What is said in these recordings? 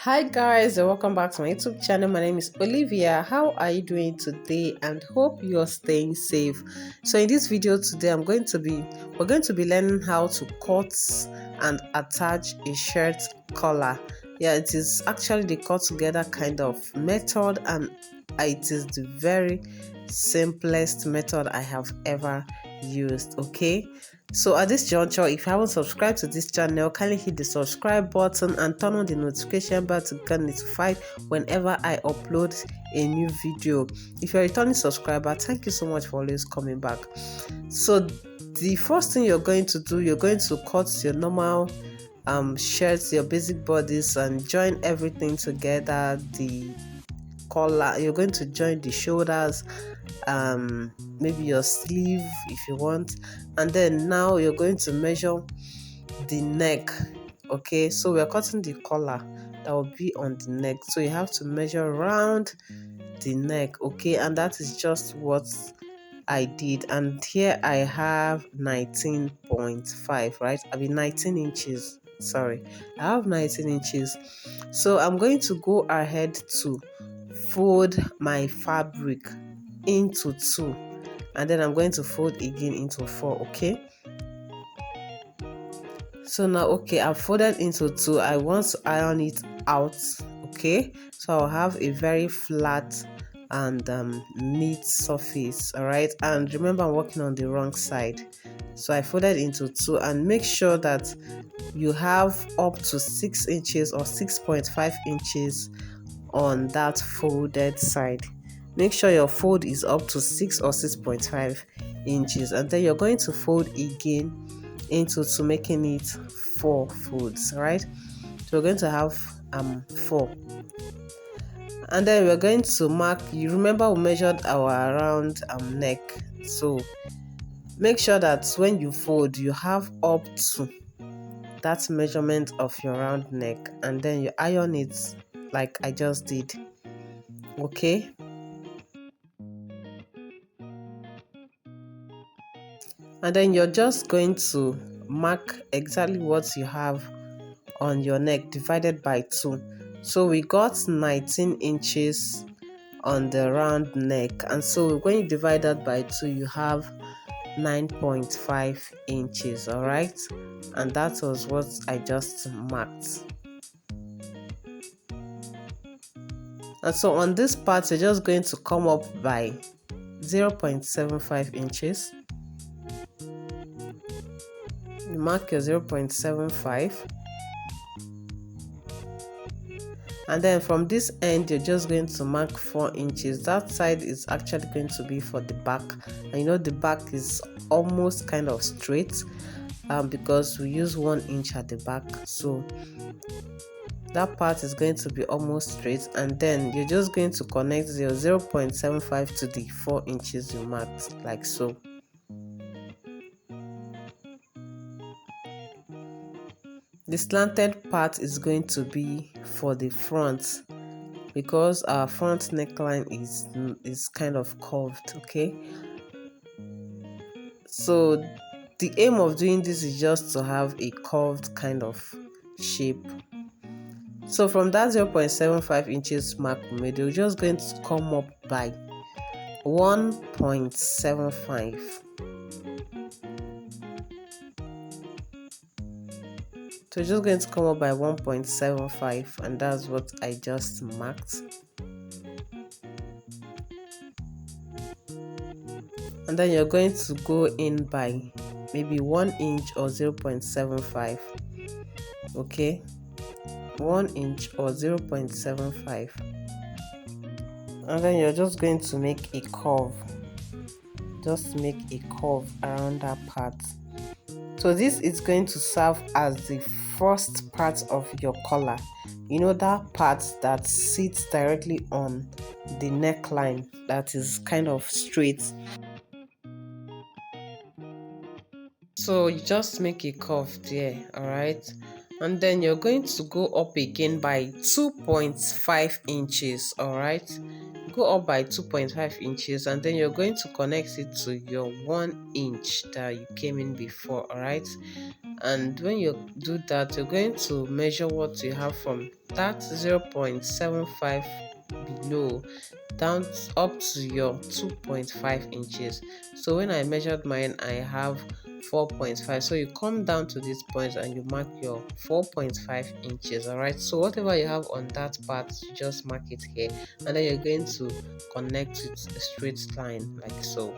Hi guys, and welcome back to my YouTube channel. My name is Olivia. How are you doing today? And hope you're staying safe. So in this video today, we're going to be learning how to cut and attach a shirt collar. Yeah, it is actually the cut together kind of method, and it is the very simplest method I have ever used. Okay, so at this juncture, if you haven't subscribed to this channel, kindly hit the subscribe button and turn on the notification bell to get notified whenever I upload a new video. If you're a returning subscriber, thank you so much for always coming back. So the first thing you're going to do, you're going to cut your normal shirts, your basic bodies, and join everything together. The collar, you're going to join the shoulders, maybe your sleeve if you want, and then now you're going to measure the neck. Okay, so we're cutting the collar that will be on the neck, so you have to measure around the neck. Okay, and that is just what I did, and here I have 19.5, right? I mean 19 inches, sorry, I have 19 inches. So I'm going to go ahead to fold my fabric into 2, and then I'm going to fold again into 4. Okay, so now, okay, I've folded into 2. I want to iron it out. Okay, so I'll have a very flat and neat surface. All right, and remember, I'm working on the wrong side, so I folded into 2, and make sure that you have up to 6 inches or 6.5 inches on that folded side. Make sure your fold is up to 6 or 6.5 inches, and then you're going to fold again into 2, making it 4 folds. Right, so we're going to have 4, and then we're going to mark. You remember we measured our round neck, so make sure that when you fold you have up to that measurement of your round neck, and then you iron it like I just did. Okay, and then you're just going to mark exactly what you have on your neck divided by 2. So we got 19 inches on the round neck, and so when you divide that by 2, you have 9.5 inches. All right, and that was what I just marked. And so on this part, you're just going to come up by 0.75 inches. You mark your 0.75, and then from this end you're just going to mark 4 inches. That side is actually going to be for the back, and you know the back is almost kind of straight because we use 1 inch at the back, so that part is going to be almost straight. And then you're just going to connect your 0.75 to the 4 inches you marked, like so. The slanted part is going to be for the front, because our front neckline is kind of curved. Okay, so the aim of doing this is just to have a curved kind of shape. So from that 0.75 inches mark we made, you're just going to come up by 1.75. So you're just going to come up by 1.75, and that's what I just marked. And then you're going to go in by maybe 1 inch or 0.75. Okay, 1 inch or 0.75, and then you're just going to make a curve. Just make a curve around that part. So this is going to serve as the first part of your collar. You know, that part that sits directly on the neckline, that is kind of straight. So you just make a curve there. All right, and then you're going to go up again by 2.5 inches. All right, go up by 2.5 inches, and then you're going to connect it to your 1 inch that you came in before. All right, and when you do that, you're going to measure what you have from that 0.75 below down up to your 2.5 inches. So when I measured mine, I have 4.5. So you come down to this point and you mark your 4.5 inches. All right, so whatever you have on that part, you just mark it here, and then you're going to connect with a straight line like so.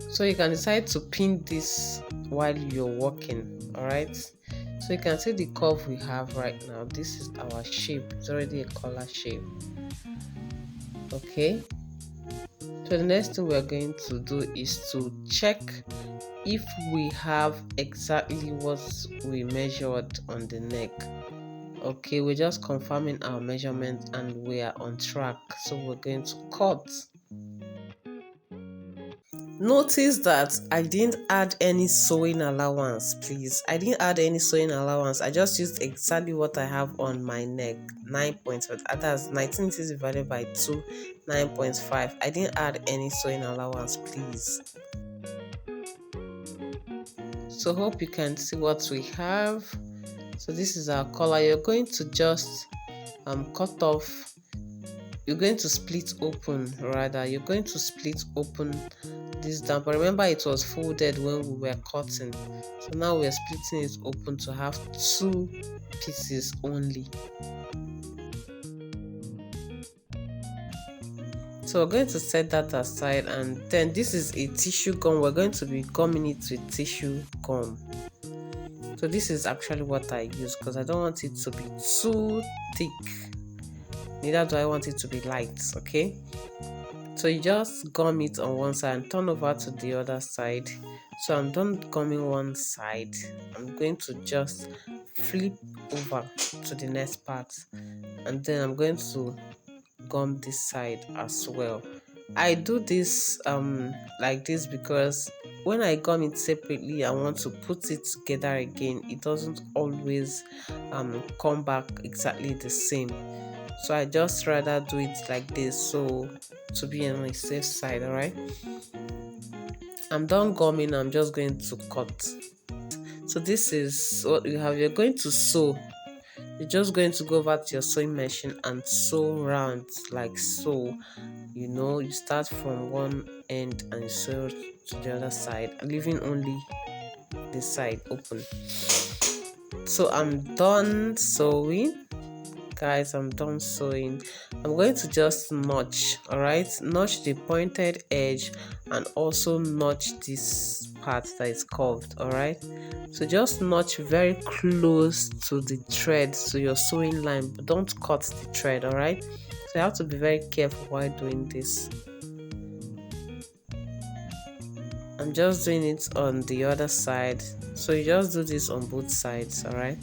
So you can decide to pin this while you're working. All right, so you can see the curve we have right now. This is our shape. It's already a collar shape. Okay, so the next thing we're going to do is to check if we have exactly what we measured on the neck. Okay, we're just confirming our measurement and we are on track. So we're going to cut. Notice that I didn't add any sewing allowance, please. I didn't add any sewing allowance. I just used exactly what I have on my neck. 9.5. That's 19 inches divided by 2, 9.5. I didn't add any sewing allowance, please. So hope you can see what we have. So this is our collar. You're going to just cut off. You're going to split open, rather. You're going to split open this down, but remember it was folded when we were cutting, so now we're splitting it open to have 2 pieces only. So we're going to set that aside, and then this is a tissue gum. We're going to be gumming it with tissue gum. So this is actually what I use because I don't want it to be too thick, neither do I want it to be light. Okay, so you just gum it on one side and turn over to the other side. So I'm done gumming one side. I'm going to just flip over to the next part, and then I'm going to gum this side as well. I do this like this because when I gum it separately, I want to put it together again. It doesn't always come back exactly the same. So I just rather do it like this, so to be on my safe side. All right, I'm done gumming. I'm just going to cut. So this is what you have. You're going to sew. You're just going to go over to your sewing machine and sew round like so. You know, you start from one end and sew to the other side, leaving only this side open. So I'm done sewing. Guys, I'm done sewing. I'm going to just notch. All right, notch the pointed edge and also notch this part that is curved. All right, so just notch very close to the thread, so your sewing line, but don't cut the thread. All right, so you have to be very careful while doing this. I'm just doing it on the other side, so you just do this on both sides. All right.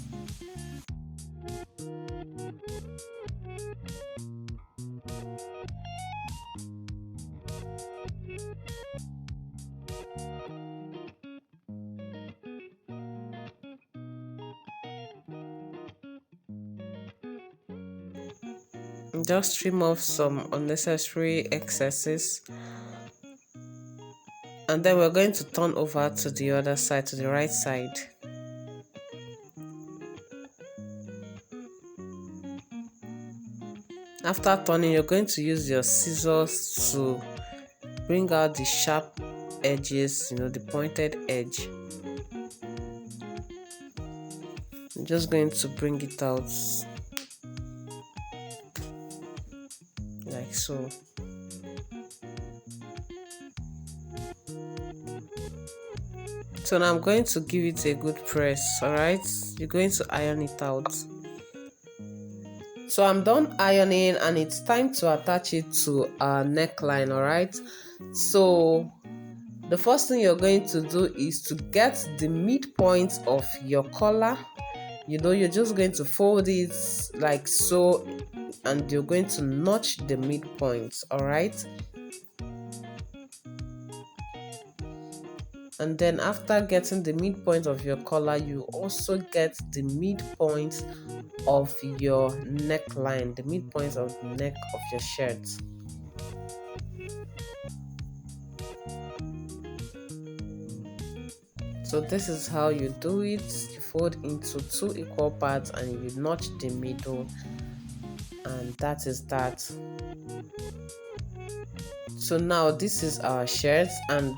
Just trim off some unnecessary excesses, and then we're going to turn over to the other side, to the right side. After turning, you're going to use your scissors to bring out the sharp edges, you know, the pointed edge. I'm just going to bring it out like so. So now I'm going to give it a good press. All right, you're going to iron it out. So I'm done ironing, and it's time to attach it to our neckline. All right, so the first thing you're going to do is to get the midpoint of your collar. You know, you're just going to fold it like so, and you're going to notch the midpoint. All right, And then after getting the midpoint of your collar, you also get the midpoint of your neckline, the midpoint of the neck of your shirt. So this is how you do it. You fold into 2 equal parts and you notch the middle, and that is that. So now this is our shirt, and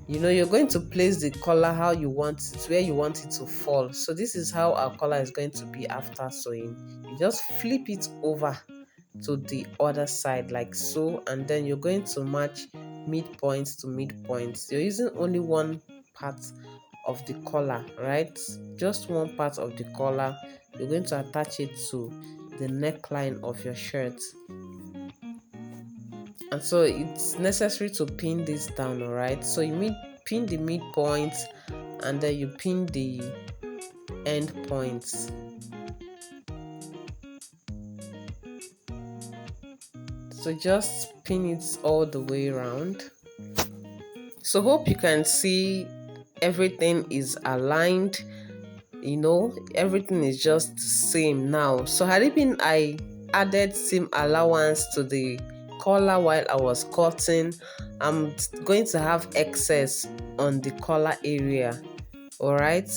you're going to place the collar how you want it, where you want it to fall. So this is how our collar is going to be after sewing. You just flip it over to the other side like so, and then you're going to match midpoints to midpoints. You're using only one part of the collar, right? Just one part of the collar. You're going to attach it to the neckline of your shirt. And so it's necessary to pin this down, all right? So you pin the midpoint, and then you pin the end points. So just pin it all the way around. So hope you can see everything is aligned. Everything is just the same now. So had it been I added seam allowance to the collar while I was cutting, I'm going to have excess on the collar area. All right,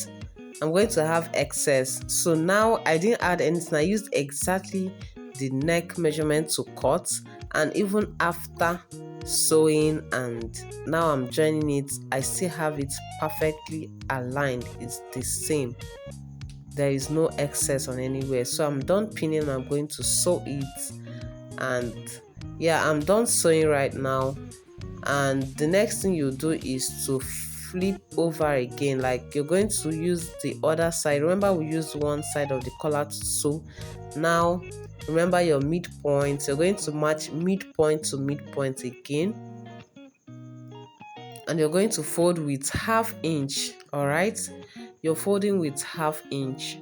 I'm going to have excess. So now I didn't add anything. I used exactly the neck measurement to cut, and even after sewing and now I'm joining it, I still have it perfectly aligned. It's the same. There is no excess on anywhere. So I'm done pinning. I'm going to sew it, and yeah, I'm done sewing right now. And the next thing you do is to flip over again, like you're going to use the other side. Remember, we used one side of the collar to sew. Now remember your midpoint. You're going to match midpoint to midpoint again, and you're going to fold with 1/2 inch. All right, you're folding with 1/2 inch,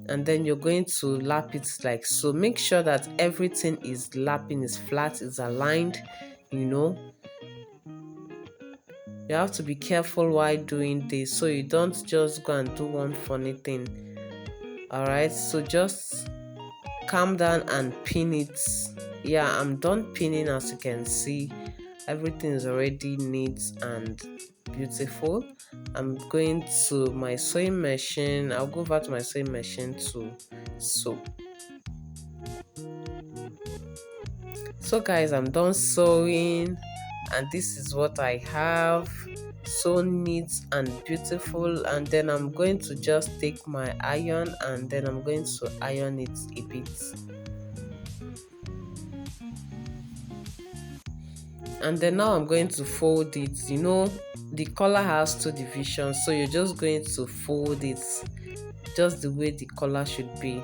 and then you're going to lap it like so. Make sure that everything is lapping, is flat, is aligned. You have to be careful while doing this, so you don't just go and do one funny thing. All right, so just calm down and pin it. Yeah, I'm done pinning. As you can see, everything is already neat and beautiful. I'm going to my sewing machine. I'll go over to my sewing machine to sew. So guys, I'm done sewing, and this is what I have. So neat and beautiful. And then I'm going to just take my iron, and then I'm going to iron it a bit. And then now I'm going to fold it. The collar has 2 divisions, so you're just going to fold it just the way the collar should be.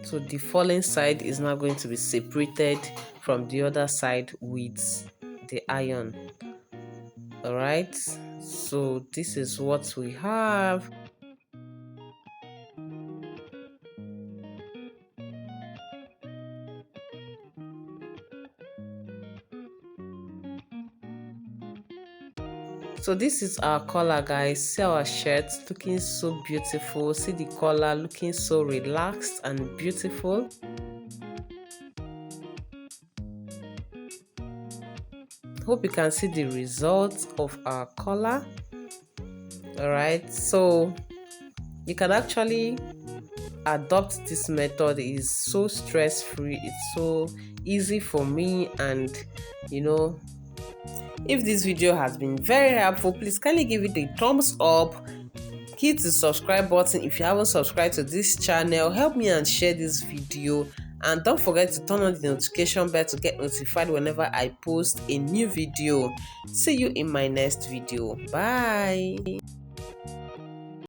So the falling side is now going to be separated from the other side with the iron. All right, so this is what we have. So this is our collar, guys. See our shirt looking so beautiful. See the collar looking so relaxed and beautiful. Hope you can see the results of our collar. All right, so you can actually adopt this method. It is so stress-free. It's so easy for me, and if this video has been very helpful, please kindly give it a thumbs up. Hit the subscribe button if you haven't subscribed to this channel. Help me and share this video, and don't forget to turn on the notification bell to get notified whenever I post a new video. See you in my next video. Bye.